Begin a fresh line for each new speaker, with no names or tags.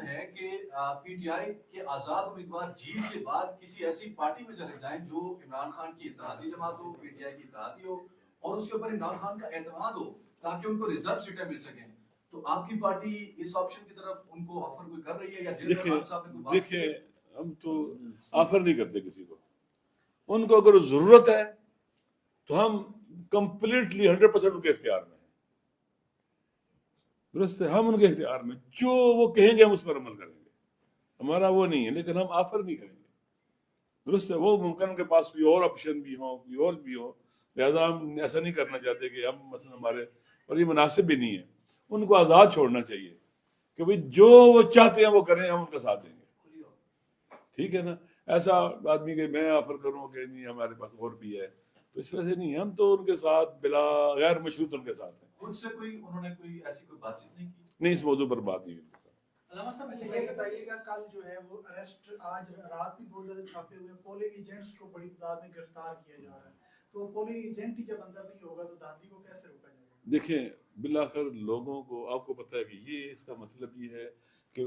ہے کہ P T I کے آزاد امیدوار جیت کے بعد کسی ایسی پارٹی میں چلے جائیں جو عمران خان کی اتحادی جماعت ہو، پی ٹی آئی کی اتحادی ہو، اور اس کے اوپر عمران خان کا اعتماد ہو تاکہ ان کو ریزرو سیٹیں مل سکیں. تو آپ کی پارٹی اس آپشن کی طرف ان کو آفر کوئی کر رہی ہے یا
دیکھیں ہم تو آفر نہیں کرتے کسی کو. ان کو اگر ضرورت ہے تو ہم کمپلیٹلی 100% ان کے اختیار میں ہیں. درست ہے, ہم ان کے اختیار میں جو وہ کہیں گے ہم اس پر عمل کریں گے. ہمارا وہ نہیں ہے, لیکن ہم آفر نہیں کریں گے. درست ہے, وہ ممکن ان کے پاس کوئی اور آپشن بھی ہو, کوئی اور بھی ہو, لہٰذا ہم ایسا نہیں کرنا چاہتے کہ ہم مثلا ہمارے, اور یہ مناسب بھی نہیں ہے. ان کو آزاد چھوڑنا چاہیے کہ بھئی جو وہ چاہتے ہیں وہ کریں, ہم ان کا ساتھ دیں گے. ٹھیک ہے نا. ایسا آدمی کہ میں آفر کروں کہ نہیں ہمارے پاس اور بھی ہے, تو اس طرح سے نہیں. ہم تو ان کے ساتھ بلا غیر مشروط ان کے ساتھ ہیں.
خود سے انہوں نے کوئی ایسی کوئی بات چیت نہیں کی؟
نہیں, اس موضوع پر بات نہیں ہوئی.
علامہ صاحب یہ بتائیے گا, کل جو ہے وہ اریسٹ آج رات بھی بہت زیادہ چھاپے ہوئے, پولنگ ایجنٹس کو بڑی تعداد میں گرفتار کیا جا رہا ہے, تو پولنگ ایجنٹ ہی جب اندر نہیں ہوگا تو دھاندلی کو کیسے روکا جائے گا؟
دیکھیں بالآخر لوگوں کو, آپ کو پتہ ہے کہ یہ اس کا مطلب یہ ہے کہ